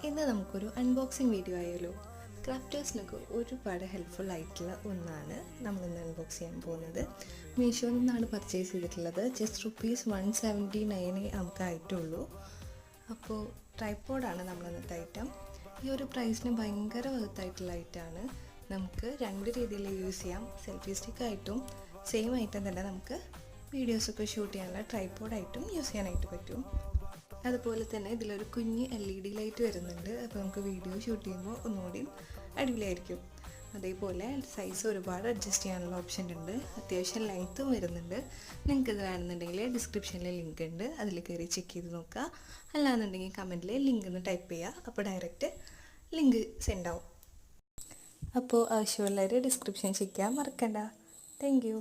ഇന്ന് നമുക്കൊരു unboxing video ആയാലോ. ക്രാഫ്റ്റേഴ്സിനൊക്കെ ഒരുപാട് ഹെൽപ്ഫുൾ ആയിട്ടുള്ള ഒന്നാണ് നമ്മളിന്ന് അൺബോക്സ് ചെയ്യാൻ പോകുന്നത്. മീഷോയിൽ നിന്നാണ് പർച്ചേസ് ചെയ്തിട്ടുള്ളത്. ജസ്റ്റ് ₹179 നമുക്ക് ആയിട്ടുള്ളൂ. അപ്പോൾ ട്രൈപ്പോഡാണ് നമ്മളിന്നത്തെ ഐറ്റം. ഈ ഒരു പ്രൈസിന് ഭയങ്കര വർത്തായിട്ടുള്ള ഐറ്റമാണ്. നമുക്ക് രണ്ട് രീതിയിൽ യൂസ് ചെയ്യാം. സെൽഫി സ്റ്റിക്കായിട്ടും സെയിം ഐറ്റം തന്നെ നമുക്ക് വീഡിയോസൊക്കെ ഷൂട്ട് ചെയ്യാനുള്ള ട്രൈപ്പോഡായിട്ടും യൂസ് ചെയ്യാനായിട്ട് പറ്റും. അതുപോലെ തന്നെ ഇതിലൊരു കുഞ്ഞ് LED ലൈറ്റ് വരുന്നുണ്ട്. അപ്പോൾ നമുക്ക് വീഡിയോ ഷൂട്ട് ചെയ്യുമ്പോൾ ഒന്നുകൂടി അടിപൊളിയായിരിക്കും. അതേപോലെ സൈസ് ഒരുപാട് അഡ്ജസ്റ്റ് ചെയ്യാനുള്ള ഓപ്ഷൻ ഉണ്ട്. അത്യാവശ്യം ലെങ്ത്തും വരുന്നുണ്ട്. നിങ്ങൾക്ക് ഇത് വേണമെന്നുണ്ടെങ്കിൽ ഡിസ്ക്രിപ്ഷനിൽ ലിങ്ക് ഉണ്ട്, അതിൽ കയറി ചെക്ക് ചെയ്ത് നോക്കുക. അല്ലാന്നുണ്ടെങ്കിൽ കമൻറ്റിൽ ലിങ്ക് ഒന്ന് ടൈപ്പ് ചെയ്യുക, അപ്പോൾ ഡയറക്റ്റ് ലിങ്ക് സെൻഡ് ആവും. അപ്പോൾ ആവശ്യമുള്ളവർ ഡിസ്ക്രിപ്ഷൻ ചെക്ക് ചെയ്യാൻ മറക്കണ്ട. Thank you.